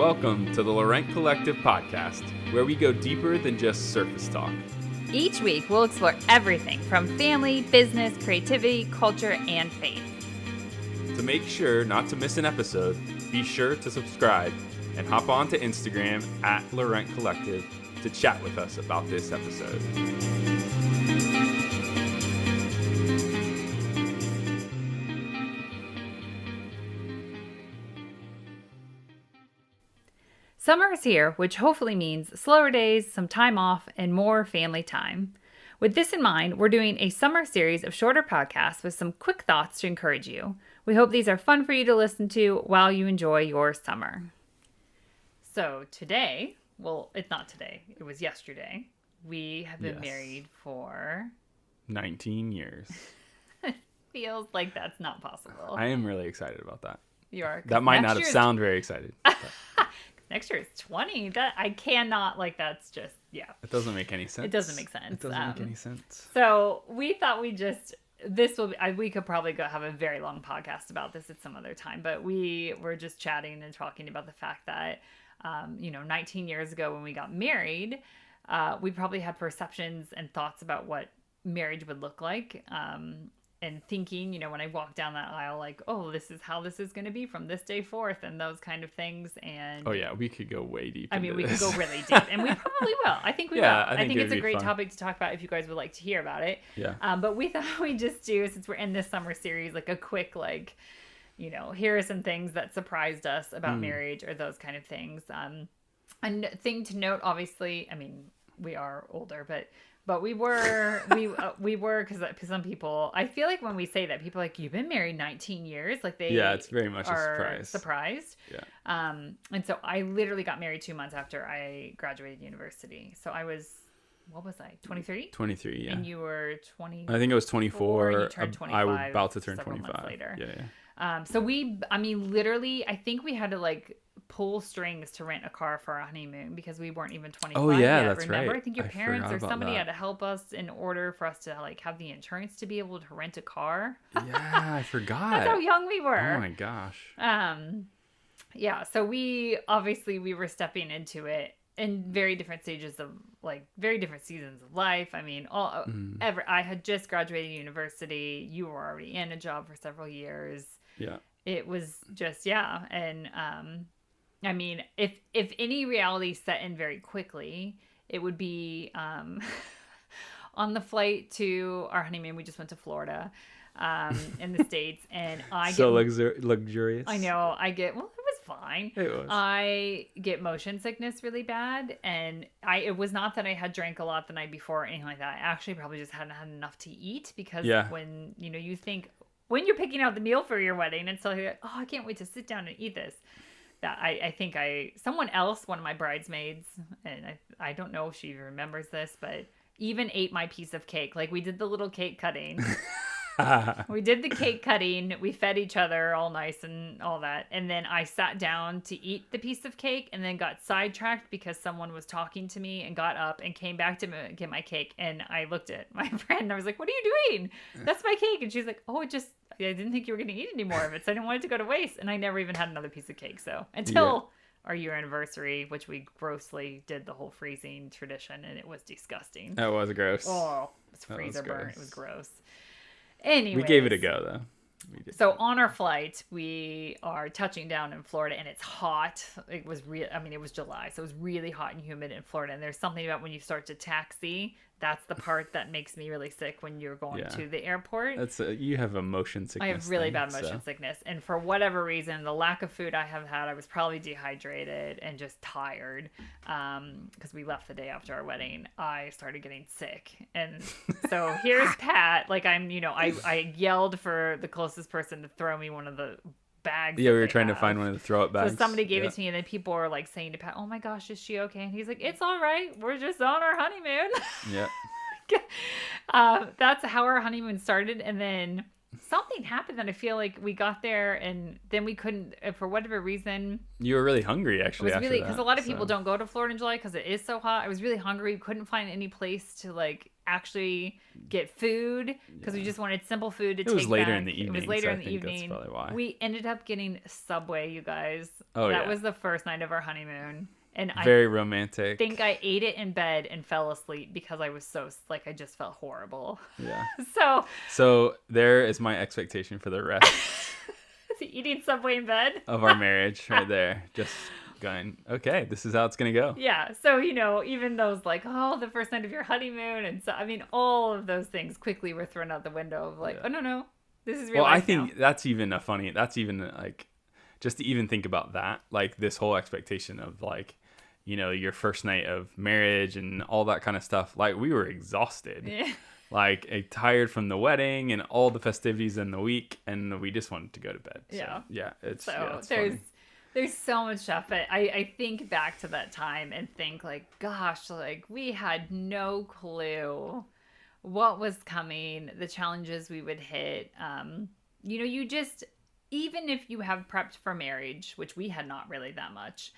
Welcome to the Laurent Collective podcast, where we go deeper than just surface talk. Each week, we'll explore everything from family, business, creativity, culture, and faith. To make sure not to miss an episode, be sure to subscribe and hop on to Instagram at Laurent Collective to chat with us about this episode. Summer is here, which hopefully means slower days, some time off, and more family time. With this in mind, we're doing a summer series of shorter podcasts with some quick thoughts to encourage you. We hope these are fun for you to listen to while you enjoy your summer. So today, well, it's not today, it was yesterday. We have been married for 19 years. It feels like that's not possible. I am really excited about that. You are. That might not have sounded very excited. Next year is 20. That I cannot, that's just, yeah. It doesn't make any sense. It doesn't make sense. It doesn't make any sense. So we thought we could probably go have a very long podcast about this at some other time, but we were just chatting and talking about the fact that, 19 years ago when we got married, we probably had perceptions and thoughts about what marriage would look like. And thinking, when I walked down that aisle, like, oh, this is how this is going to be from this day forth, and those kind of things. And oh yeah, we could go way deep. We could go really deep, and we probably will. I think we will. I think it's a great topic to talk about if you guys would like to hear about it. Yeah. But we thought we'd just do, since we're in this summer series, like a quick, here are some things that surprised us about marriage or those kind of things. A thing to note, obviously, we are older, but we were, because some people, I feel like when we say that, people are like, you've been married 19 years. It's very much a surprised. Yeah. And so I literally got married 2 months after I graduated university. So I was, what was I, 23? 23, yeah. And you were 20? I think it was 24. And you turned 25. I was about to turn 25. Months later. Yeah. So literally, I think we had to pull strings to rent a car for our honeymoon because we weren't even 25 Oh yeah, yet, that's remember? right. I think your parents or somebody had to help us in order for us to have the insurance to be able to rent a car. Yeah, I forgot. That's how young we were. Oh my gosh. Yeah, so we were stepping into it in very different stages of very different seasons of life. I had just graduated university. You were already in a job for several years. Yeah. It was just, and if any reality set in very quickly, it would be on the flight to our honeymoon. We just went to Florida in the States, and luxurious. I know. It was fine. It was. I get motion sickness really bad, and it was not that I had drank a lot the night before or anything like that. I actually probably just hadn't had enough to eat because when you think, when you're picking out the meal for your wedding, and so you're like, oh, I can't wait to sit down and eat this. That I think someone else, one of my bridesmaids, and I don't know if she remembers this, but even ate my piece of cake. We did the little cake cutting. We did the cake cutting. We fed each other all nice and all that. And then I sat down to eat the piece of cake and then got sidetracked because someone was talking to me and got up and came back to get my cake. And I looked at my friend and I was like, what are you doing? That's my cake. And she's like, oh, I didn't think you were going to eat any more of it. So I didn't want it to go to waste. And I never even had another piece of cake. So until our year anniversary, which we grossly did the whole freezing tradition. And it was disgusting. That was gross. Oh, it was freezer burn. It was gross. Anyway, we gave it a go though. So on our flight, we are touching down in Florida, and it's hot. It was it was July, so it was really hot and humid in Florida. And there's something about when you start to taxi, that's the part that makes me really sick when you're going to the airport. You have a motion sickness. I have really bad motion sickness, and for whatever reason, the lack of food I have had, I was probably dehydrated and just tired. Because we left the day after our wedding, I started getting sick, and so here's Pat. I yelled for the closest person to throw me one of the bags. Yeah, we were trying to find one of the throw it bags. So somebody gave it to me, and then people were saying to Pat, oh my gosh, is she okay? And he's like, it's all right. We're just on our honeymoon. Yeah. That's how our honeymoon started. And then something happened that I feel like we got there and then we couldn't, for whatever reason. You were really hungry actually. Because a lot of people don't go to Florida in July because it is so hot. I was really hungry. Couldn't find any place to actually get food because we just wanted simple food to take back. It was later in the evening. It was later so in the I think evening. That's probably why. We ended up getting Subway, you guys. Oh, that was the first night of our honeymoon. And very romantic. I think I ate it in bed and fell asleep because I was so, like, I just felt horrible. Yeah. So there is my expectation for the rest. Eating Subway in bed? Of our marriage right there. Just going, okay, this is how it's going to go. Yeah. So, you know, even those like, oh, the first night of your honeymoon. And so, I mean, all of those things quickly were thrown out the window of like, oh, no, this is real life. Well, I think that's even like, just to even think about that, like this whole expectation of like, you know, your first night of marriage and all that kind of stuff. Like we were exhausted. Yeah. Like tired from the wedding and all the festivities in the week, and we just wanted to go to bed. So, it's there's so much stuff, but I think back to that time and think like, gosh, like we had no clue what was coming, the challenges we would hit. You know, you just, even if you have prepped for marriage, which we had not really that much.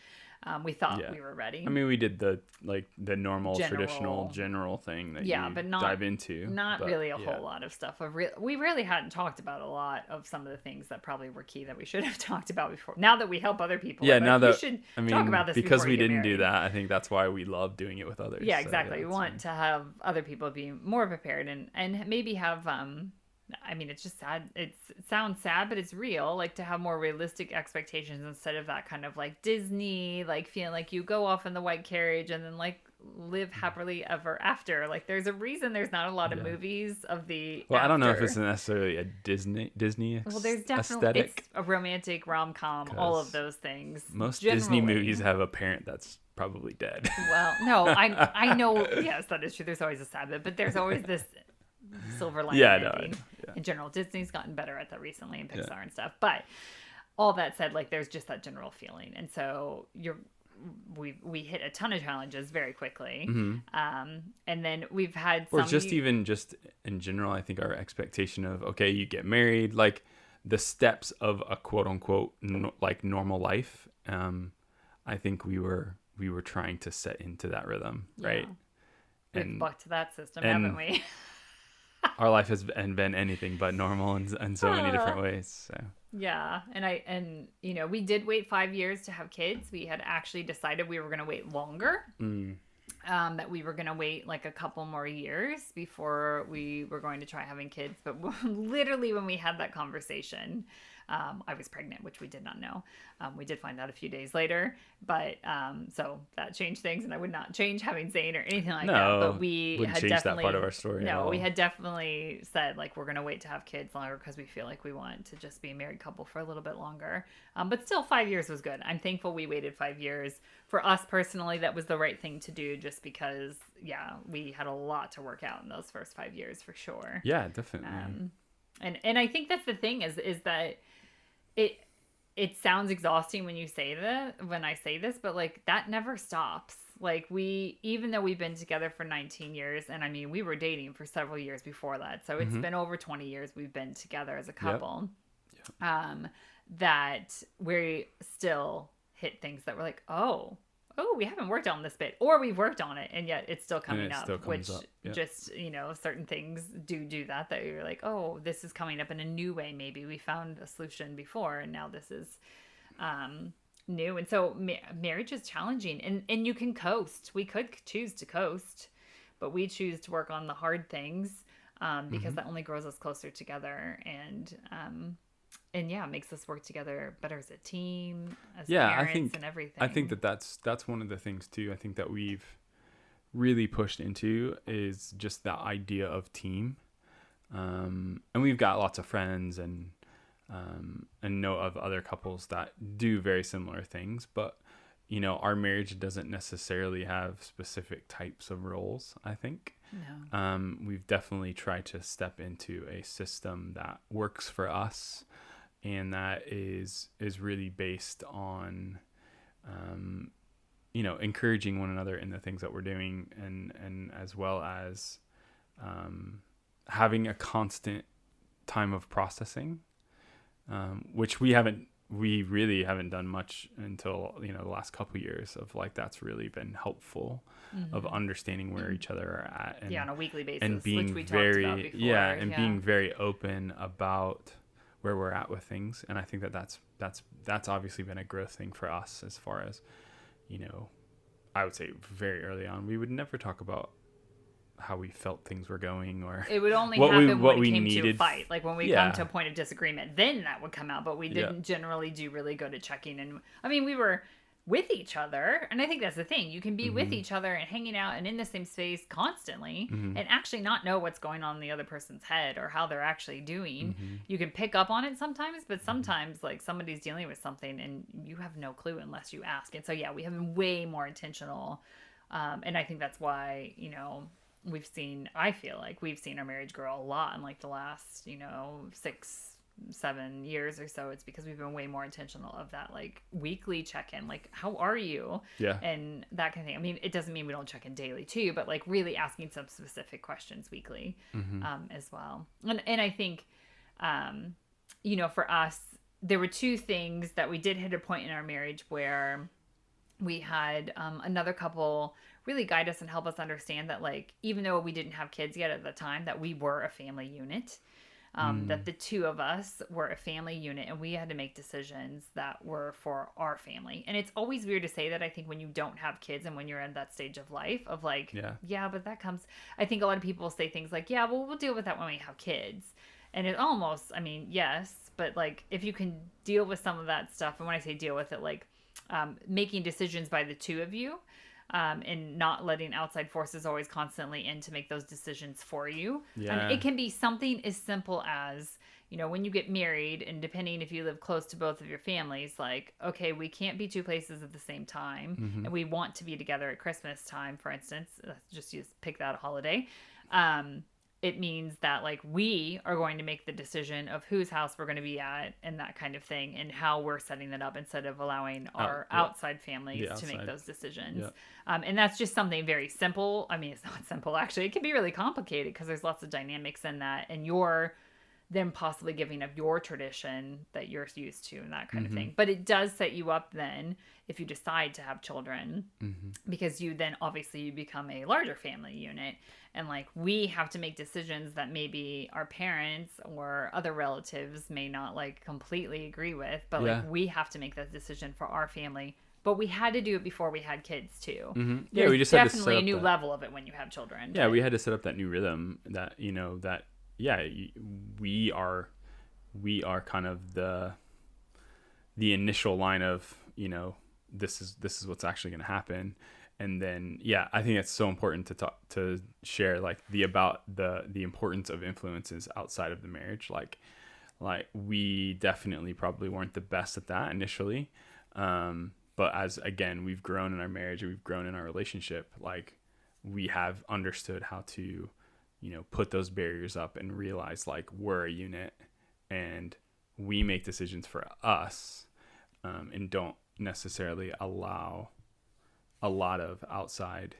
We thought we were ready. I mean, we did the normal, traditional, general thing that but not, dive into. Not really a whole lot of stuff. We really hadn't talked about a lot of some of the things that probably were key that we should have talked about before. Now that we help other people, we should talk about this because we didn't do that. I think that's why we love doing it with others. Yeah, exactly. We want to have other people be more prepared and maybe have I mean, it's just sad. It sounds sad, but it's real. Like to have more realistic expectations instead of that kind of like Disney, like feeling like you go off in the white carriage and then like live happily ever after. Like there's a reason there's not a lot of movies of the. Well, after. I don't know if it's necessarily a Disney. Well, there's definitely aesthetic. It's a romantic rom-com. All of those things. Most Disney movies have a parent that's probably dead. Well, no, I know. Yes, that is true. There's always a sad bit, but there's always this silver lining ending. In general, Disney's gotten better at that recently in Pixar and stuff. But all that said, like there's just that general feeling, and so we hit a ton of challenges very quickly, and then we've had or even just in general. I think our expectation of you get married, like the steps of a quote unquote like normal life. I think we were trying to set into that rhythm, right? We've bucked that system, haven't we? Our life has been anything but normal in so many different ways. So. Yeah, and you know, we did wait 5 years to have kids. We had actually decided we were going to wait longer. That we were going to wait like a couple more years before we were going to try having kids. But literally, when we had that conversation, I was pregnant, which we did not know. We did find out a few days later, but so that changed things, and I would not change having Zane or anything like that. But we had definitely that part of our story. No, we had definitely said like we're gonna wait to have kids longer because we feel like we want to just be a married couple for a little bit longer. But still, 5 years was good. I'm thankful we waited 5 years. For us personally, that was the right thing to do, just because we had a lot to work out in those first 5 years for sure. Yeah, definitely. And I think that's the thing is that it sounds exhausting when I say this, but like that never stops. Like even though we've been together for 19 years, and I mean, we were dating for several years before that. So it's been over 20 years we've been together as a couple. Yep. That we still hit things that were like, oh, we haven't worked on this bit, or we've worked on it, and yet it's still coming up, which just, you know, certain things do that you're like, oh, this is coming up in a new way. Maybe we found a solution before, and now this is new. And so marriage is challenging, and you can coast. We could choose to coast, but we choose to work on the hard things because that only grows us closer together, and makes us work together better as a team, as parents, and everything. I think that's one of the things too. I think that we've really pushed into is just that idea of team, and we've got lots of friends and know of other couples that do very similar things. But you know, our marriage doesn't necessarily have specific types of roles. I think. No. We've definitely tried to step into a system that works for us. And that is really based on, you know, encouraging one another in the things that we're doing, and as well as having a constant time of processing, which we haven't we really haven't done much until, you know, the last couple of years of like, that's really been helpful of understanding where each other are at. And, on a weekly basis, and being which we very, talked about before. and being very open about where we're at with things. And I think that's obviously been a growth thing for us as far as, you know, I would say very early on, we would never talk about how we felt things were going, or it would only happen when it came to a needed. fight, like when we come to a point of disagreement, then that would come out. But we didn't generally do really good at checking. And I mean, we were with each other, and I think that's the thing, you can be with each other and hanging out and in the same space constantly and actually not know what's going on in the other person's head or how they're actually doing. You can pick up on it sometimes, but sometimes like somebody's dealing with something and you have no clue unless you ask. And so we have been way more intentional, and I think that's why, you know, I feel like we've seen our marriage grow a lot in like the last, you know, 6-7 years or so. It's because we've been way more intentional of that, like weekly check-in, like how are you, and that kind of thing. I mean, it doesn't mean we don't check in daily too, but like really asking some specific questions weekly as well. And I think you know, for us, there were two things that we did hit a point in our marriage where we had another couple really guide us and help us understand that, like, even though we didn't have kids yet at the time, that we were a family unit, that the two of us were a family unit, and we had to make decisions that were for our family. And it's always weird to say that, I think, when you don't have kids and when you're in that stage of life of like, but that comes, I think a lot of people say things like, well, we'll deal with that when we have kids. And it almost, I mean, yes, but like, if you can deal with some of that stuff, and when I say deal with it, like making decisions by the two of you, and not letting outside forces always constantly in to make those decisions for you. And it can be something as simple as, you know, when you get married, and depending if you live close to both of your families, like, okay, we can't be two places at the same time, and we want to be together at Christmas time, for instance. Just pick that holiday. It means that, like, we are going to make the decision of whose house we're going to be at and that kind of thing, and how we're setting that up, instead of allowing our outside families to make those decisions. And that's just something very simple. I mean, it's not simple, actually. It can be really complicated because there's lots of dynamics in that, and you're then possibly giving up your tradition that you're used to and that kind of thing. But it does set you up then if you decide to have children, because you then obviously you become a larger family unit, and like we have to make decisions that maybe our parents or other relatives may not like completely agree with, but like we have to make that decision for our family. But we had to do it before we had kids too. We just had to set definitely a up new that level of it when you have children. Yeah, we had to set up that new rhythm that, you know, that we are kind of the initial line of, you know, this is what's actually going to happen. And then I think it's so important to share like the importance of influences outside of the marriage. Like we definitely probably weren't the best at that initially, but as again we've grown in our marriage and we've grown in our relationship, like we have understood how to, you know, put those barriers up and realize like we're a unit and we make decisions for us, and don't necessarily allow a lot of outside,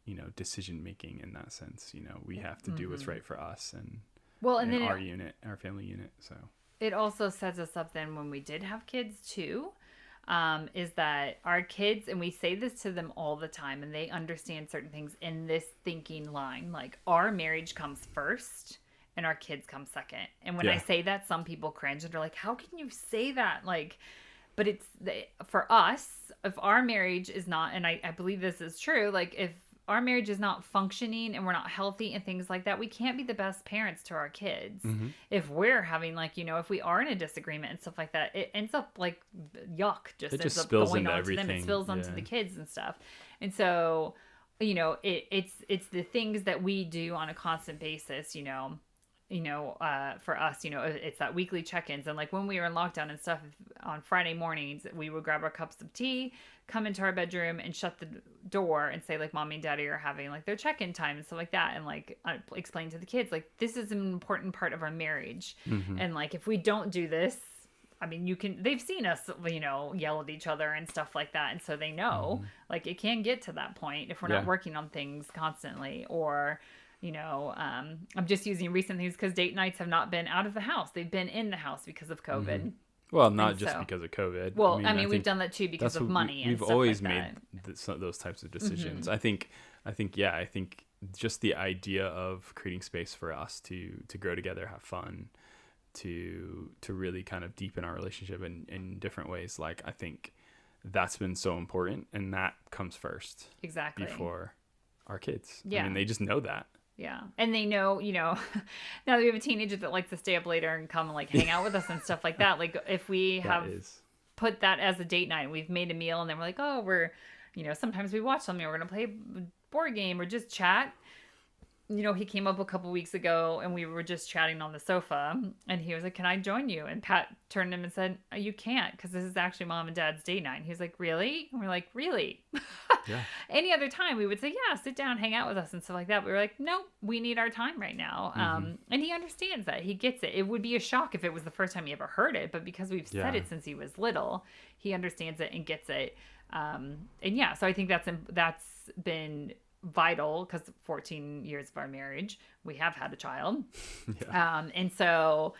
you know, decision making in that sense. You know, we have to do what's right for us and then our unit, our family unit. So it also sets us up then when we did have kids too, is that our kids, and we say this to them all the time, and they understand certain things in this thinking line, like our marriage comes first and our kids come second. And when I say that, some people cringe and they're like, how can you say that? Like, but it's for us, if our marriage is not, and I believe this is true, like if our marriage is not functioning and we're not healthy and things like that, we can't be the best parents to our kids. If we're having like, you know, if we are in a disagreement and stuff like that, it ends up like yuck, it ends up spills going into on everything. to them. It spills onto the kids and stuff. And so, you know, it's the things that we do on a constant basis, you know, for us, you know, it's that weekly check-ins. And like when we were in lockdown and stuff, on Friday mornings, we would grab our cups of tea, come into our bedroom and shut the door and say like mommy and daddy are having like their check-in time and stuff like that. And like explain to the kids, like, this is an important part of our marriage. And like, if we don't do this, I mean, they've seen us, you know, yell at each other and stuff like that. And so they know like it can get to that point if we're not working on things constantly, or, you know, I'm just using recent things because date nights have not been out of the house. They've been in the house because of COVID. Well, not And just so, because of COVID. well, I I mean, we've think done that too because that's of what money and we've stuff always like made that. those types of decisions. I think just the idea of creating space for us to grow together, have fun, to really kind of deepen our relationship in different ways. Like, I think that's been so important, and that comes first. Exactly. Before our kids. Yeah. I mean, they just know that. Yeah. And they know, now that we have a teenager that likes to stay up later and come and like hang out with us and stuff like that. Like if we have put that as a date night, we've made a meal and then we're like, oh, sometimes we watch something, we're going to play a board game or just chat. He came up a couple weeks ago and we were just chatting on the sofa and he was like, can I join you? And Pat turned to him and said, oh, you can't, because this is actually mom and dad's date night. And he was like, really? And we're like, really? Yeah. Any other time we would say, yeah, sit down, hang out with us and stuff like that. But we were like, no, we need our time right now. And he understands that. He gets it. It would be a shock if it was the first time he ever heard it. But because we've said it since he was little, he understands it and gets it. So I think that's been vital, because 14 years of our marriage we have had a child. And so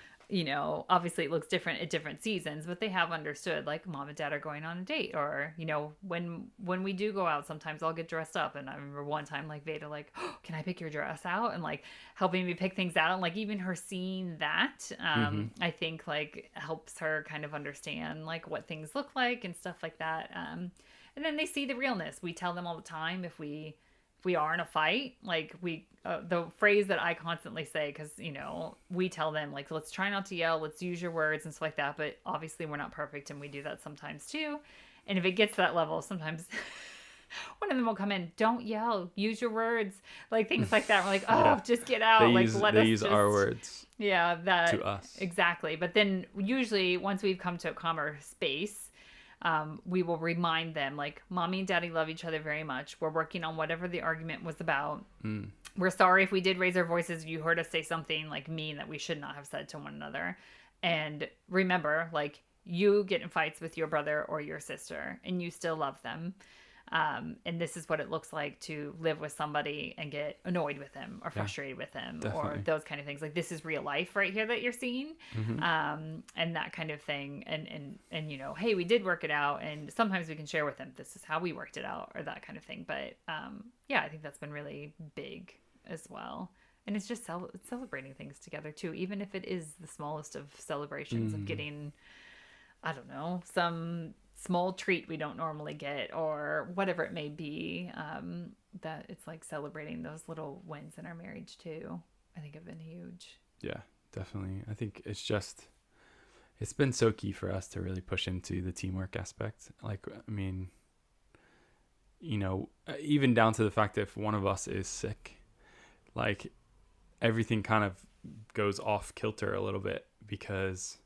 obviously it looks different at different seasons, but they have understood, like, mom and dad are going on a date, or when we do go out, sometimes I'll get dressed up. And I remember one time, like, Veda, like, oh, can I pick your dress out, and like helping me pick things out, and like even her seeing that I think like helps her kind of understand like what things look like and stuff like that. And then they see the realness. We tell them all the time, if we are in a fight, like the phrase that I constantly say, because we tell them, like, let's try not to yell, let's use your words and stuff like that, but obviously we're not perfect and we do that sometimes too. And if it gets to that level, sometimes one of them will come in, don't yell, use your words, like things like that. We're like, oh, just get out. They use our words. Yeah, that to us. Exactly. But then usually once we've come to a calmer space, we will remind them, like, mommy and daddy love each other very much. We're working on whatever the argument was about. We're sorry if we did raise our voices. You heard us say something like mean that we should not have said to one another. And remember, like, you get in fights with your brother or your sister and you still love them. And this is what it looks like to live with somebody and get annoyed with them or frustrated with them, or those kind of things. Like, this is real life right here that you're seeing. And that kind of thing. And hey, we did work it out, and sometimes we can share with them, this is how we worked it out, or that kind of thing. But I think that's been really big as well. And it's just celebrating things together too, even if it is the smallest of celebrations of getting, I don't know, some small treat we don't normally get, or whatever it may be. That it's like celebrating those little wins in our marriage too, I think have been huge. Yeah, definitely. I think it's been so key for us to really push into the teamwork aspect. Like, I mean, even down to the fact that if one of us is sick, like, everything kind of goes off kilter a little bit, because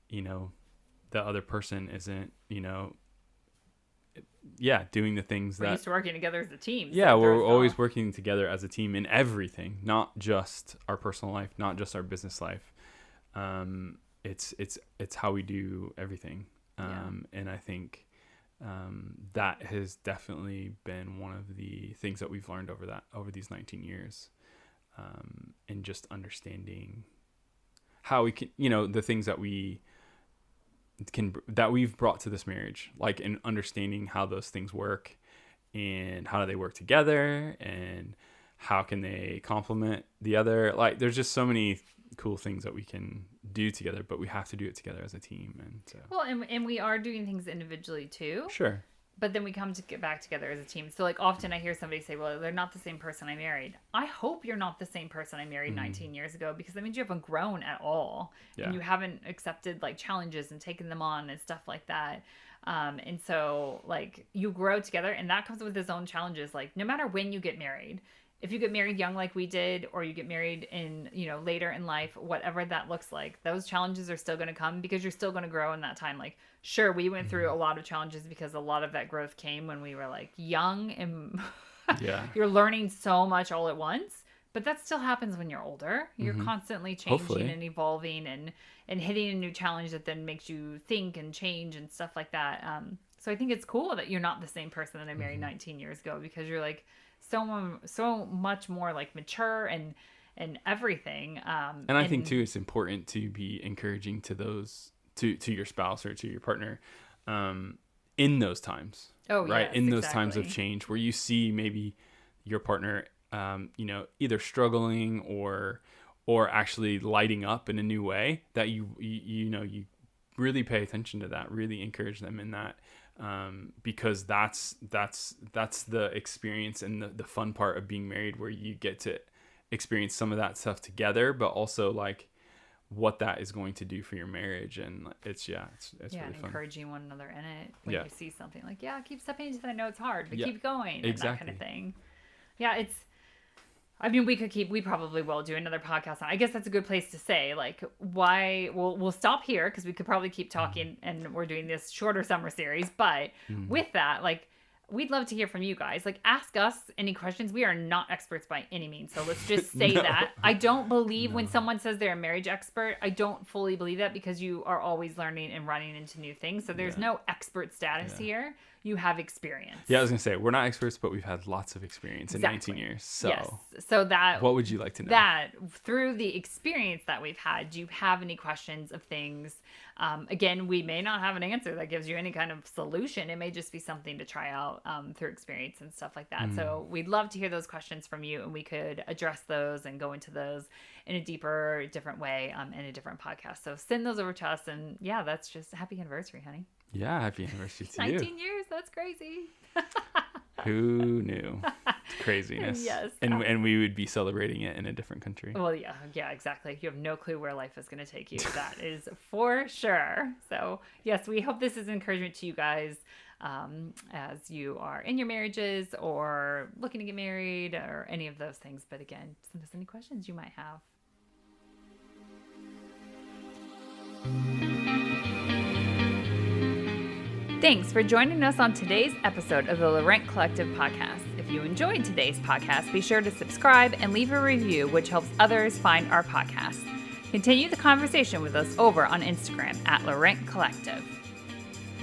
the other person isn't doing the things we're used to working together as a team. So we're always working together as a team in everything, not just our personal life, not just our business life. It's how we do everything. And I think that has definitely been one of the things that we've learned over these 19 years. And just understanding how we can, the things that we've brought to this marriage, like, in understanding how those things work and how do they work together and how can they complement the other. Like, there's just so many cool things that we can do together, but we have to do it together as a team. And so, well, and we are doing things individually too. Sure. But then we come to get back together as a team. So, like, often I hear somebody say, well, they're not the same person I married. I hope you're not the same person I married 19 years ago, because that means you haven't grown at all. Yeah. And you haven't accepted, like, challenges and taken them on and stuff like that. And so, like, you grow together, and that comes with its own challenges. Like, no matter when you get married, if you get married young like we did, or you get married in, later in life, whatever that looks like, those challenges are still going to come, because you're still going to grow in that time. Like, sure, we went through a lot of challenges because a lot of that growth came when we were, like, young and you're learning so much all at once. But that still happens when you're older. You're constantly changing Hopefully. And evolving and hitting a new challenge that then makes you think and change and stuff like that. So I think it's cool that you're not the same person that I married 19 years ago, because you're, like, so much more, like, mature and everything. And I think too, it's important to be encouraging to those to your spouse or to your partner in those times. Oh, right. Yes, in those exactly. times of change where you see maybe your partner, either struggling or actually lighting up in a new way, that you really pay attention to that, really encourage them in that. Because that's the experience and the fun part of being married, where you get to experience some of that stuff together, but also like what that is going to do for your marriage. And it's really fun. Encouraging one another in it when Yeah. you see something like, keep stepping into that. I know it's hard, but Yeah. keep going. And Exactly. that kind of thing. Yeah, I mean, we probably will do another podcast on. I guess that's a good place to say, like, why we'll stop here, because we could probably keep talking, and we're doing this shorter summer series. But with that, like, we'd love to hear from you guys. Like, ask us any questions. We are not experts by any means. So let's just say No. that. I don't believe when someone says they're a marriage expert, I don't fully believe that, because you are always learning and running into new things. So there's no expert status here. You have experience. Yeah, I was going to say, we're not experts, but we've had lots of experience in Exactly. 19 years. So, yes. So that, what would you like to know? That through the experience that we've had, do you have any questions of things? Again, we may not have an answer that gives you any kind of solution. It may just be something to try out through experience and stuff like that. So we'd love to hear those questions from you, and we could address those and go into those in a deeper, different way in a different podcast. So send those over to us. And yeah, that's just happy anniversary, honey. Yeah, happy anniversary to 19 years. That's crazy. Who knew? It's craziness. Yes. And we would be celebrating it in a different country. Well, yeah, exactly. You have no clue where life is going to take you. That is for sure. So, yes, we hope this is encouragement to you guys as you are in your marriages or looking to get married or any of those things. But again, send us any questions you might have. Thanks for joining us on today's episode of the Laurent Collective podcast. If you enjoyed today's podcast, be sure to subscribe and leave a review, which helps others find our podcast. Continue the conversation with us over on Instagram at Laurent Collective.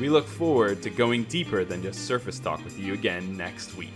We look forward to going deeper than just surface talk with you again next week.